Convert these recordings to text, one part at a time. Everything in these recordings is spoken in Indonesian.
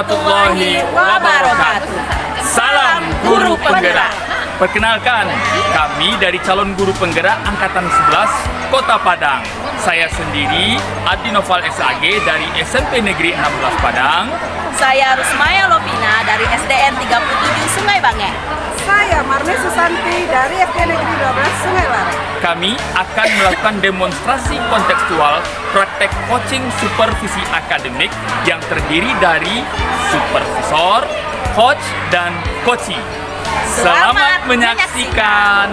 warahmatullahi wabarakatuh. Salam Guru Penggerak. Perkenalkan, kami dari calon guru penggerak Angkatan 11 Kota Padang. Saya sendiri, Adi Noval SAG dari SMP Negeri 16 Padang. Saya Rusmaya Lovina dari SDN 37 Sungai Bange. Saya Marni Susanti dari SD Negeri 12 Sungai Lare. Kami akan melakukan demonstrasi kontekstual praktek coaching supervisi akademik yang terdiri dari supervisor, coach, dan coachee. Selamat menyaksikan.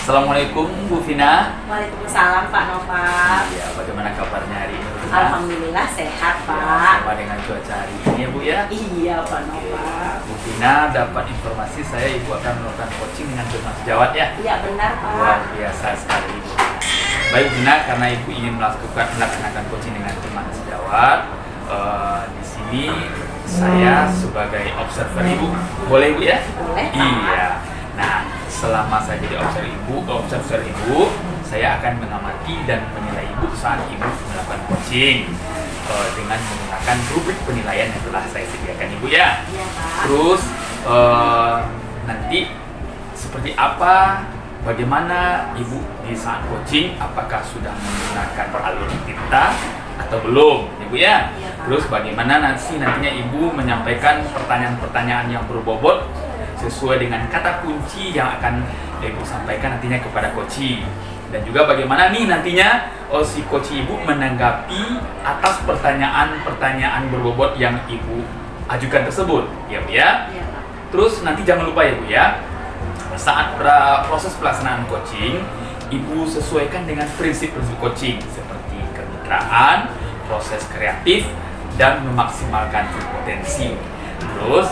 Assalamualaikum Bu Vina. Waalaikumsalam Pak Noval. Ya, bagaimana kabarnya hari ini Bu Vina? Alhamdulillah sehat Ya, Pak. sama dengan cuaca hari ini ya Bu ya. Iya Pak Noval. Bu Vina dapat informasi saya Ibu akan melakukan coaching dengan Firman Sejawat ya. Iya benar Luar Pak. biasa sekali Ibu. Baik Bu Vina, karena Ibu ingin melaksanakan coaching dengan Firman Sejawat, di sini saya sebagai observer Ibu, boleh Bu ya? Boleh Pak. Iya. Nah, selama saya jadi observer Ibu, saya akan mengamati dan menilai Ibu saat Ibu melakukan coaching dengan menggunakan rubrik penilaian yang telah saya sediakan Ibu ya. Iya Pak. Terus nanti seperti apa, bagaimana Ibu di saat coaching, apakah sudah menggunakan alur tinta atau belum, Ibu ya? Iya, Pak. Terus bagaimana nantinya Ibu menyampaikan pertanyaan-pertanyaan yang berbobot sesuai dengan kata kunci yang akan Ibu sampaikan nantinya kepada coachee. Dan juga bagaimana nih nantinya si coachee Ibu menanggapi atas pertanyaan-pertanyaan berbobot yang Ibu ajukan tersebut, ya Bu ya? Iya Pak. Terus nanti jangan lupa ya Bu ya, saat proses pelaksanaan coaching, Ibu sesuaikan dengan prinsip-prinsip coaching seperti kemitraan, proses kreatif, dan memaksimalkan potensi. Terus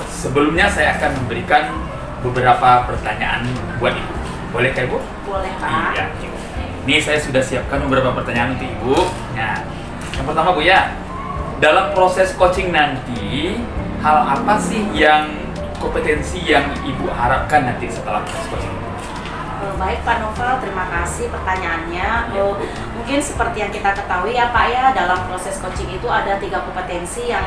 sebelumnya saya akan memberikan beberapa pertanyaan buat Ibu. Boleh Ibu? Boleh Pak. Iya, Ibu. Ini saya sudah siapkan beberapa pertanyaan untuk Ibu. Nah, yang pertama Bu ya, dalam proses coaching nanti, hal apa sih yang kompetensi yang Ibu harapkan nanti setelah proses coaching? Baik Pak Novel, terima kasih pertanyaannya. Ya. Mungkin seperti yang kita ketahui ya Pak ya, dalam proses coaching itu ada 3 kompetensi yang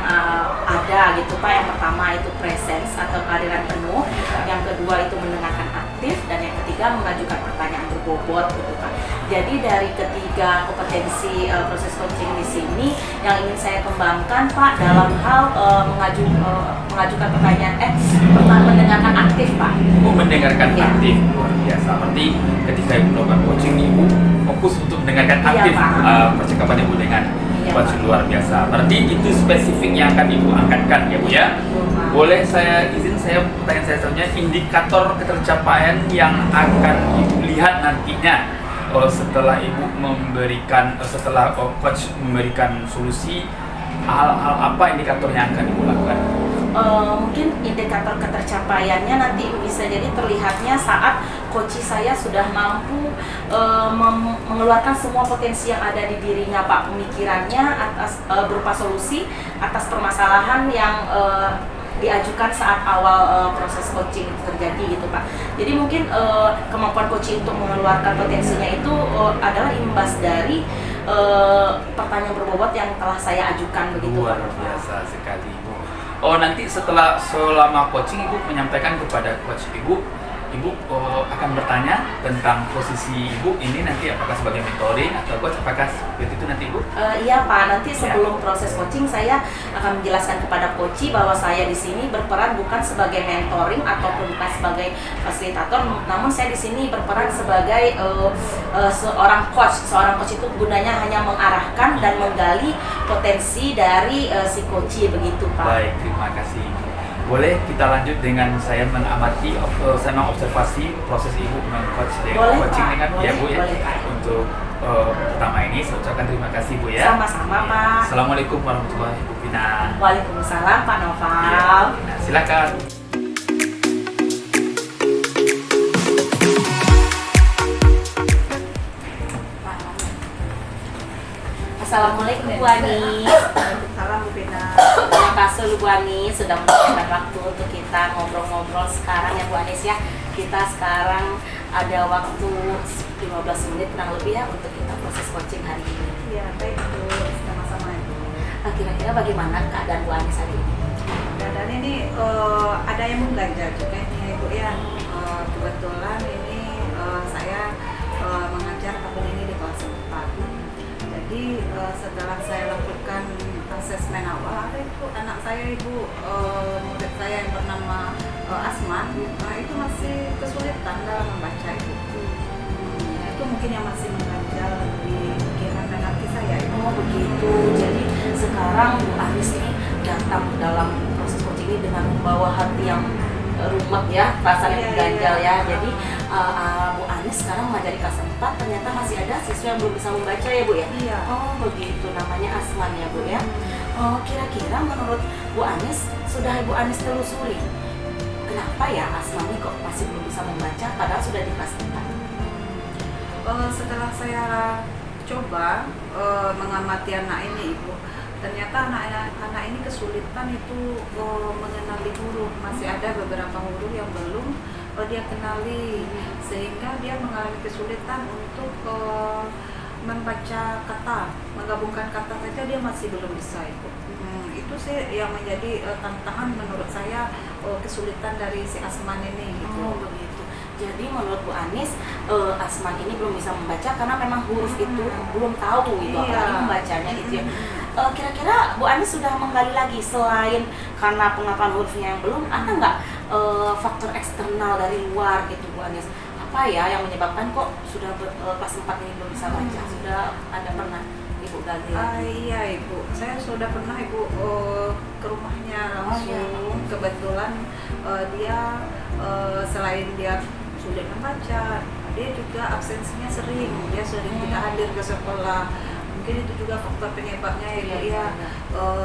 ada gitu Pak. Yang pertama itu presence atau kehadiran penuh, yang kedua itu mendengarkan aktif, dan yang ketiga mengajukan pertanyaan berbobot gitu Pak. Jadi dari ketiga kompetensi proses coaching di sini yang ingin saya kembangkan Pak dalam hal mengajukan pertanyaan mendengarkan aktif Pak. Mendengarkan Ya. aktif, luar biasa. Berarti ketika Ibu melakukan coaching, Ibu fokus untuk mendengarkan Iya, aktif Pak. percakapan Ibu dengan Iya, coach, Pak. luar biasa. Berarti itu spesifik yang akan Ibu angkatkan ya Bu ya. Betul, Pak. Boleh saya pertanyaan saya selanjutnya, indikator ketercapaian yang akan Ibu lihat nantinya setelah Ibu setelah coach memberikan solusi, hal-hal apa indikator yang akan Ibu lakukan? Mungkin indikator ketercapaiannya nanti bisa jadi terlihatnya saat coachee saya sudah mampu mengeluarkan semua potensi yang ada di dirinya Pak, pemikirannya atas berupa solusi atas permasalahan yang diajukan saat awal proses coaching itu terjadi gitu Pak. Jadi mungkin kemampuan coaching untuk mengeluarkan potensinya itu adalah imbas dari pertanyaan berbobot yang telah saya ajukan begitu Luar Pak. biasa sekali Ibu. Nanti selama coaching Ibu menyampaikan kepada coach Ibu akan bertanya tentang posisi Ibu ini nanti apakah sebagai mentoring atau coach, apakah seperti itu nanti Ibu? Iya Pak, nanti Ya. sebelum proses coaching saya akan menjelaskan kepada coachee bahwa saya di sini berperan bukan sebagai mentoring ataupun bukan sebagai fasilitator, namun saya di sini berperan sebagai seorang coach. Seorang coach itu gunanya hanya mengarahkan dan menggali potensi dari si coachee begitu Pak. Baik, terima kasih. Boleh kita lanjut dengan saya mengamati, saya mengobservasi proses Ibu meng-coach Boleh, coaching Pak. dengan ya Bu ya. Boleh, Pak. Untuk pertama ini saya ucapkan terima kasih Bu ya. Sama-sama, Pak. Assalamualaikum warahmatullahi wabarakatuh. Waalaikumsalam Pak Noval. Ya, nah, silakan. Assalamualaikum Bu Ani. Waalaikumsalam Bu Vina. Terima kasih Bu Anis sudah menyediakan waktu untuk kita ngobrol-ngobrol sekarang ya Bu Anis ya. Kita sekarang ada waktu 15 menit kurang lebih ya untuk kita proses coaching hari ini. Iya, baik Bu, sama-sama Ibu. Kira-kira bagaimana keadaan Bu Anis hari ini? Keadaan ini ada yang mengganjal juga ini Ibu ya. Kebetulan ini saya mengajar tahun ini di kelas 4. Jadi setelah saya lakukan asesmen awal, ada itu anak saya Ibu, murid saya yang bernama Asman, itu masih kesulitan dalam membaca Ibu. Itu mungkin yang masih mengganjal di pikiran dan hati saya Ibu. Oh begitu. Jadi sekarang Bu Anis ini datang dalam proses coaching ini dengan membawa hati yang rumet ya, perasaan yang ganjal ya. Jadi Bu Anis sekarang mengajari kelas 4, ternyata masih ada siswa yang belum bisa membaca ya Bu ya? Iya. Oh begitu, namanya Asman ya Bu ya. Oh, kira-kira menurut Bu Anis, sudah Ibu Anis telusuri kenapa ya Asman ini kok masih belum bisa membaca padahal sudah di kelas 4? Setelah saya coba mengamati anak ini Ibu, ternyata anak ini kesulitan itu mengenali huruf. Masih ada beberapa huruf yang belum dia kenali, sehingga dia mengalami kesulitan untuk membaca kata, menggabungkan kata saja dia masih belum bisa Ibu. Itu sih yang menjadi tantangan menurut saya, kesulitan dari si Asman ini gitu. Oh begitu. Jadi menurut Bu Anis, Asman ini belum bisa membaca karena memang huruf itu belum tahu gitu, Iya. apalagi membacanya gitu ya. Kira-kira Bu Anis sudah menggali lagi selain karena pengetahuan hurufnya yang belum, ada nggak faktor eksternal dari luar gitu Bu Anis? Apa ya yang menyebabkan kok sudah kelas 4 ini belum bisa baca? Sudah ada pernah Ibu gali lagi? Iya Ibu, saya sudah pernah Ibu ke rumahnya langsung. Oh, iya. Kebetulan dia selain dia sulit membaca, dia juga absensinya sering. Dia sering tidak hadir ke sekolah. Mungkin itu juga faktor penyebabnya ya Bu ya.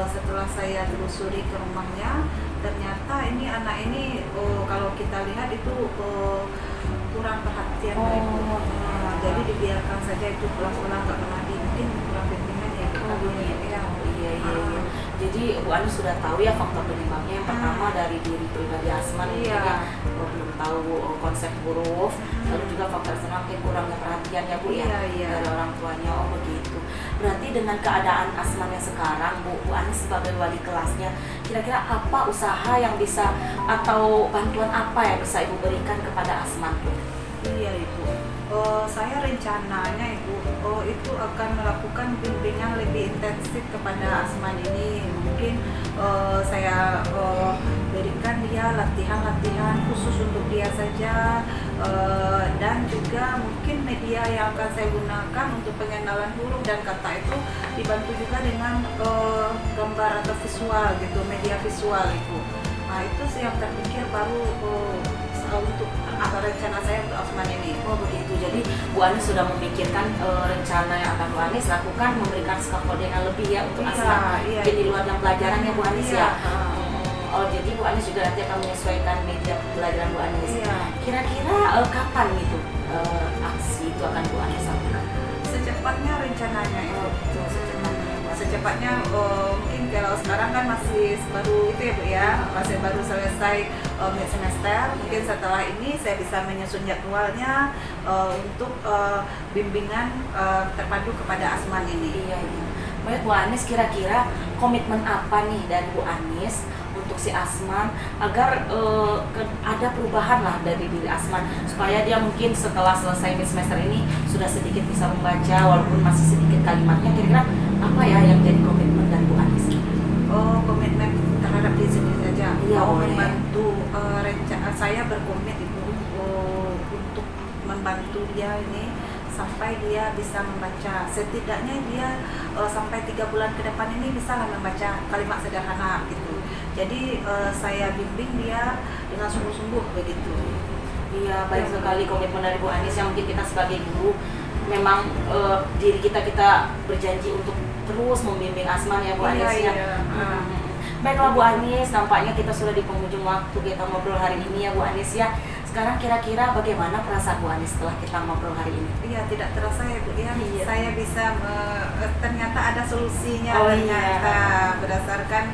Setelah saya telusuri ke rumahnya, ternyata ini anak ini kalau kita lihat itu kurang perhatian Oh, Ibu. iya. Jadi dibiarkan saja itu pulang-pulang nggak pernah mungkin kurang bimbingan ya Ibu. Oh begitu. Ya. Iya iya iya. Jadi Bu Anis sudah tahu ya faktor penyebabnya. Yang pertama dari diri pribadi Asman, Iya. belum tahu konsep huruf. Lalu juga faktor eksternal mungkin kurangnya perhatian ya Bu ya Iya. dari orang tuanya. Oh begitu. Berarti dengan keadaan Asman yang sekarang Bu Anis sebagai wali kelasnya, kira-kira apa usaha yang bisa atau bantuan apa yang bisa Ibu berikan kepada Asman Bu? Iya Ibu. Saya rencananya Ibu itu akan melakukan bimbingan lebih intensif kepada Asman ini. Mungkin saya berikan dia latihan-latihan khusus untuk dia saja, dan juga mungkin media yang akan saya gunakan untuk pengenalan huruf dan kata itu dibantu juga dengan gambar atau visual gitu, media visual itu. Nah itu sih yang terpikir baru untuk rencana saya untuk Asman ini. Oh begitu, jadi Bu Anis sudah memikirkan rencana yang akan Bu Anis lakukan, memberikan scaffolding yang lebih ya untuk Iya, Asman. iya. Mungkin di luar jam pelajaran ya Bu Anis Iya. ya. Oh jadi Bu Anis juga nanti akan menyesuaikan media pelajaran Bu Anis. Iya. Kira-kira kapan gitu aksi itu akan Bu Anis lakukan? Secepatnya rencananya itu. Oh gitu, secepatnya. Secepatnya mungkin kalau sekarang kan masih baru itu ya Bu ya, masih baru selesai mid semester. Mungkin setelah ini saya bisa menyusun jadwalnya untuk bimbingan terpadu kepada Asman ini. Iya iya. Baik Bu Anis, kira-kira komitmen apa nih dari Bu Anis untuk si Asman agar ada perubahan lah dari diri Asman supaya dia mungkin setelah selesai mid semester ini sudah sedikit bisa membaca walaupun masih sedikit kalimatnya. Kira-kira apa ya yang jadi komitmen dari Bu Anis? Komitmen terhadap diri sendiri saja. Iya, Mau boleh. membantu saya berkomit Ibu untuk membantu dia ini sampai dia bisa membaca. Setidaknya dia sampai 3 bulan ke depan ini bisa lah membaca kalimat sederhana gitu. Jadi saya bimbing dia dengan sungguh-sungguh begitu. Iya, baik sekali komitmen dari Bu Anis yang mungkin kita sebagai guru memang diri kita berjanji untuk terus membimbing Asman ya Bu Anis ya. Iya. Baiklah Bu Anis, nampaknya kita sudah di penghujung waktu kita ngobrol hari ini ya Bu Anis ya. Sekarang kira-kira bagaimana perasaan Bu Anis setelah kita ngobrol hari ini? Iya, tidak terasa ya Bu ya. Iya. Saya bisa ternyata ada solusinya Oh, ternyata iya. berdasarkan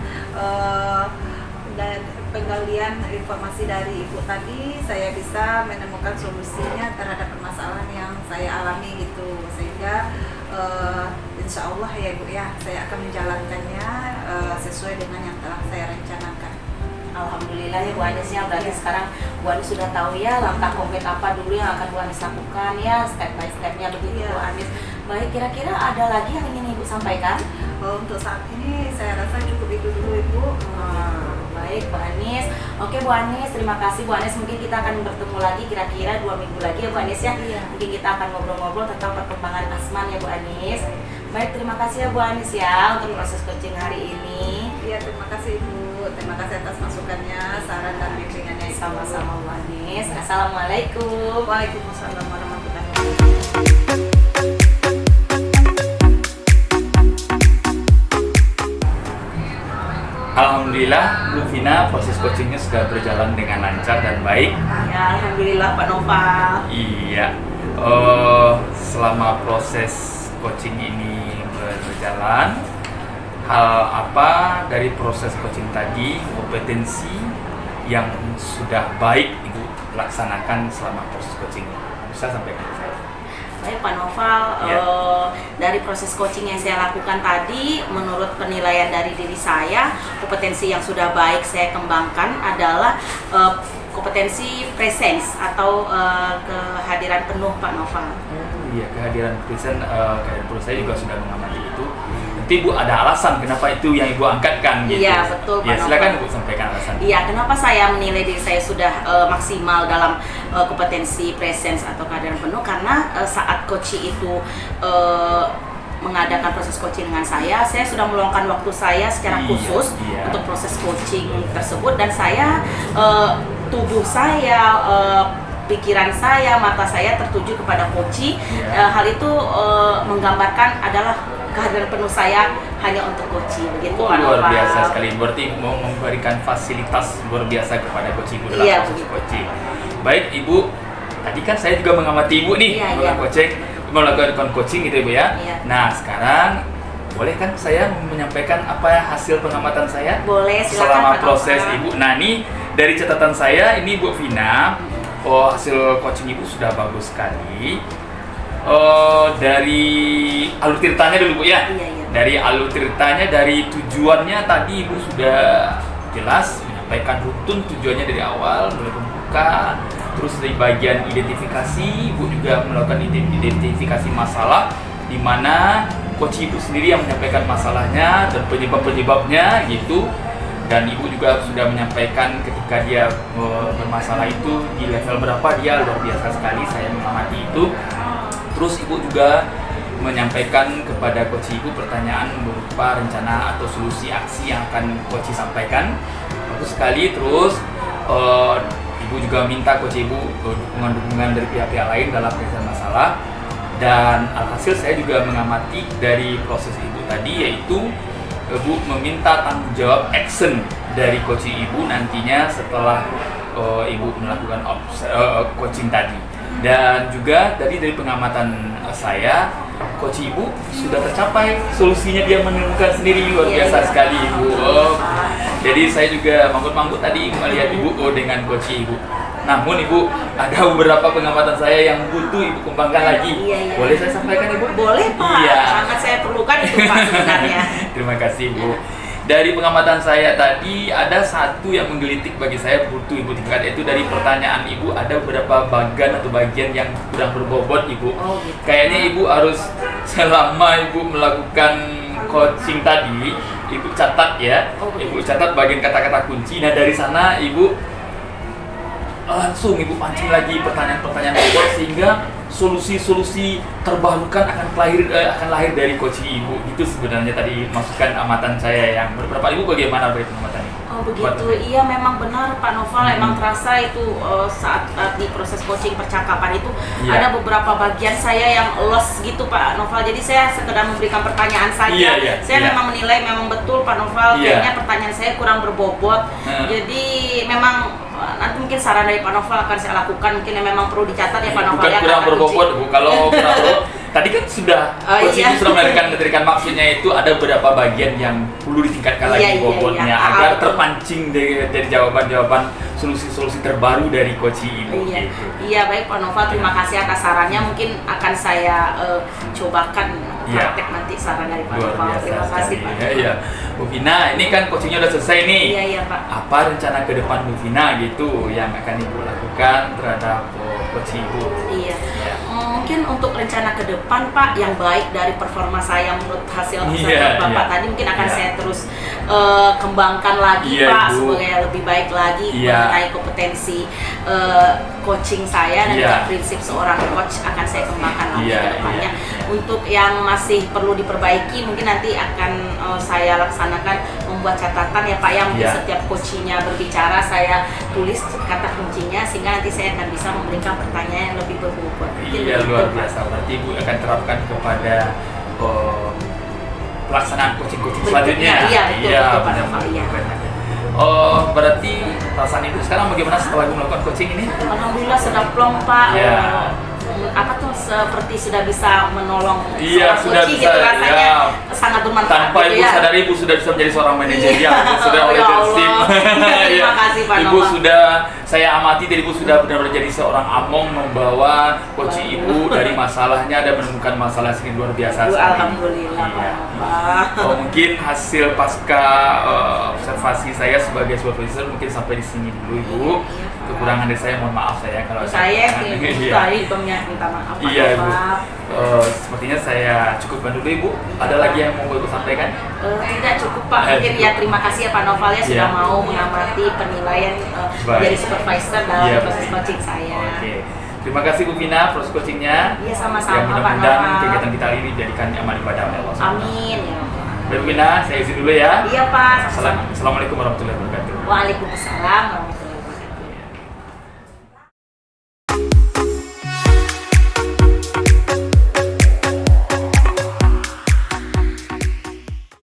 dan penggalian informasi dari Ibu tadi, saya bisa menemukan solusinya terhadap permasalahan yang saya alami gitu, sehingga insya Allah ya Bu ya, saya akan menjalankannya sesuai dengan yang telah saya rencanakan. Alhamdulillah ya Bu Anis ya, berarti sekarang Bu Anis sudah tahu ya langkah konkret apa dulu yang akan Bu Anis lakukan ya, step by stepnya begitu Iya. Bu Anis. Baik, kira-kira ada lagi yang ingin Ibu sampaikan? Untuk saat ini saya rasa cukup itu dulu Ibu. Baik Bu Anis. Oke Bu Anis, terima kasih Bu Anis. Mungkin kita akan bertemu lagi kira-kira 2 minggu lagi ya Bu Anis ya. Iya. Mungkin kita akan ngobrol-ngobrol tentang perkembangan Asman ya Bu Anis. Baik, terima kasih ya Bu Anis ya untuk proses coaching hari ini. Iya, terima kasih Ibu. Terima kasih atas masukannya, saran dan bimbingannya. Sama-sama Bu Anis. Assalamualaikum. Waalaikumsalam warahmatullahi wabarakatuh. Alhamdulillah, Bu Vina, proses coachingnya sudah berjalan dengan lancar dan baik. Ya, alhamdulillah Pak Noval. Iya, selama proses coaching ini berjalan, hal apa dari proses coaching tadi, kompetensi yang sudah baik Ibu laksanakan selama proses coaching? Bisa sampaikan ke saya? Baik Pak Noval, Ya. dari proses coaching yang saya lakukan tadi, menurut penilaian dari diri saya, kompetensi yang sudah baik saya kembangkan adalah kompetensi presence atau kehadiran penuh Pak Noval. Iya, kehadiran saya juga sudah mengamati itu. Nanti Ibu ada alasan kenapa itu yang Ibu angkatkan gitu. Iya, betul, Pak Ya, silakan Novel. Ibu sampaikan alasan. Iya, kenapa saya menilai diri saya sudah maksimal dalam kompetensi presence atau kehadiran penuh? Karena saat coaching itu mengadakan proses coaching dengan saya sudah meluangkan waktu saya secara Iya, khusus iya. untuk proses coaching tersebut, dan saya tubuh saya, pikiran saya, mata saya tertuju kepada coaching. Iya. Hal itu menggambarkan adalah kehadiran penuh saya hanya untuk coaching, begitu Pak Luar Noval. biasa sekali, berarti mau memberikan fasilitas luar biasa kepada coaching Ibu dalam Iya, proses begitu. coaching. Baik Ibu, tadi kan saya juga mengamati Ibu nih Iya, melakukan coaching gitu Ibu ya. Iya. Nah sekarang boleh kan saya menyampaikan apa hasil pengamatan saya? Boleh, silakan Selama Pak proses Noval. Ibu. Nah ini dari catatan saya ini Bu Vina, hasil coaching Ibu sudah bagus sekali. Dari alur ceritanya dulu Bu ya. Iya, iya. Dari alur ceritanya, dari tujuannya tadi Ibu sudah jelas menyampaikan rutun tujuannya dari awal, mulai pembuka, terus dari bagian identifikasi Ibu juga melakukan identifikasi masalah, di mana coach Ibu sendiri yang menyampaikan masalahnya dan penyebab-penyebabnya gitu. Dan Ibu juga sudah menyampaikan ketika dia bermasalah itu di level berapa dia, luar biasa sekali saya mengamati itu. Terus Ibu juga menyampaikan kepada coach Ibu pertanyaan berupa rencana atau solusi aksi yang akan coach sampaikan. Bagus sekali. Terus Ibu juga minta coach Ibu dukungan-dukungan dari pihak-pihak lain dalam penyelesaian masalah. Dan alhasil saya juga mengamati dari proses Ibu tadi, yaitu Ibu meminta tanggung jawab action dari coach Ibu nantinya setelah Ibu melakukan coaching tadi. Dan juga dari pengamatan saya, coach Ibu sudah tercapai solusinya, dia menemukan sendiri, luar Iya, biasa iya. sekali Ibu. Jadi saya juga manggut-manggut tadi melihat Ibu dengan coach Ibu. Namun Ibu, ada beberapa pengamatan saya yang butuh Ibu kembangkan lagi. Iya, iya. Boleh saya sampaikan Ibu? Boleh Pak, Iya. sangat saya perlukan itu Pak sebenarnya. Terima kasih Bu. Dari pengamatan saya tadi, ada satu yang menggelitik bagi saya butuh Ibu tingkat, yaitu dari pertanyaan Ibu ada beberapa bagian yang kurang berbobot Ibu. Oh, gitu. Kayaknya Ibu harus selama Ibu melakukan coaching tadi, Ibu catat ya. Oh, begitu. Ibu catat bagian kata-kata kunci. Nah dari sana Ibu langsung Ibu pancing lagi pertanyaan-pertanyaan bobot, sehingga solusi-solusi terbarukan akan lahir dari coaching Ibu. Itu sebenarnya tadi masukan amatan saya yang beberapa. Ibu bagaimana dari pengamatan ini? Oh begitu, iya memang benar Pak Noval, emang terasa itu saat di proses coaching percakapan itu Iya. ada beberapa bagian saya yang lost gitu Pak Noval. Jadi saya sekedar memberikan pertanyaan saja. Iya, iya, Saya iya. memang menilai memang betul Pak Noval, Iya. kayaknya pertanyaan saya kurang berbobot. Jadi memang nanti mungkin saran dari Pak Novel akan saya lakukan, mungkin yang memang perlu dicatat ya Pak Novel. Bukan ya, kurang kata berbobot, kunci. Bu. Kalau kurang berbobot, tadi kan sudah coach iya. Ibu sudah menerikan maksudnya itu ada beberapa bagian yang perlu ditingkatkan lagi Iya, bobotnya iya. agar Betul. terpancing dari jawaban-jawaban solusi-solusi terbaru dari coach Ibu. Iya, Gitu. iya baik Pak Nova, terima kasih atas sarannya. Mungkin akan saya cobakan Iya. praktek nanti saran dari Pak Luar Nova. biasa Terima kasih sekali. Pak. Ya, iya. Bu Vina, ini kan coachingnya udah selesai nih. Iya iya Pak. Apa rencana ke depan Bu Vina gitu yang akan Ibu lakukan terhadap coach Ibu? Iya. Ya. Mungkin untuk rencana ke depan Pak, yang baik dari performa saya menurut hasil Iya, observer Bapak iya. tadi mungkin akan Iya. saya terus kembangkan lagi Iya, Pak, Ibu. sebagai lebih baik lagi Iya. mengenai kompetensi coaching saya dan Iya. juga prinsip seorang coach akan saya kembangkan lagi Iya, ke depannya. iya, iya. Untuk yang masih perlu diperbaiki mungkin nanti akan saya laksanakan membuat catatan ya Pak, yang Iya. setiap coachingnya berbicara saya tulis kata kuncinya sehingga nanti saya akan bisa memberikan pertanyaan yang lebih berbobot. Mungkin Iya, begitu, luar Pak. biasa. Berarti Ibu akan terapkan kepada pelaksanaan coaching-coaching selanjutnya. Berikutnya, iya, betul, Pak benar, Noval, iya. benar. Oh, berarti perasaan Ibu sekarang bagaimana setelah Ibu melakukan coaching ini? Alhamdulillah sudah plong Pak. Iya. Apa tuh seperti sudah bisa menolong Iya, seorang sudah coaching bisa, gitu, rasanya ya. sangat bermanfaat Tanpa gitu Ibu ya. sadari Ibu sudah bisa menjadi seorang manajer ya, sudah Ya leadership. Allah. Terima kasih, Pak Ibu Noval. sudah, saya amati dari Ibu sudah benar-benar jadi seorang among membawa coaching Ibu dari masalahnya dan menemukan masalah yang luar biasa Bu, sekali. alhamdulillah Iya. Pak. Oh, mungkin hasil pasca observasi saya sebagai supervisor mungkin sampai di sini dulu Ibu. Iya. Kekurangan dari saya mohon maaf saya kalau Saya Iya. minta maaf Pak Iya Ibu. Noval. Sepertinya saya cukupkan dulu Ibu. Ada lagi yang mau Ibu sampaikan? Tidak cukup Pak, mungkin ya terima kasih ya Pak Noval ya sudah Iya. mau mengamati penilaian Baik. dari supervisor dalam Iya, proses baik. coaching saya. Oke. Terima kasih Bu Vina proses coachingnya. Iya, sama-sama, Yang Pak mudah-mudahan Noval. kegiatan kita ini dijadikan amal ibadah oleh Allah. Amin ya Allah. Baik Bu Vina, saya izin dulu ya. Iya Pak. Assalamualaikum warahmatullahi wabarakatuh. Waalaikumsalam warahmatullahi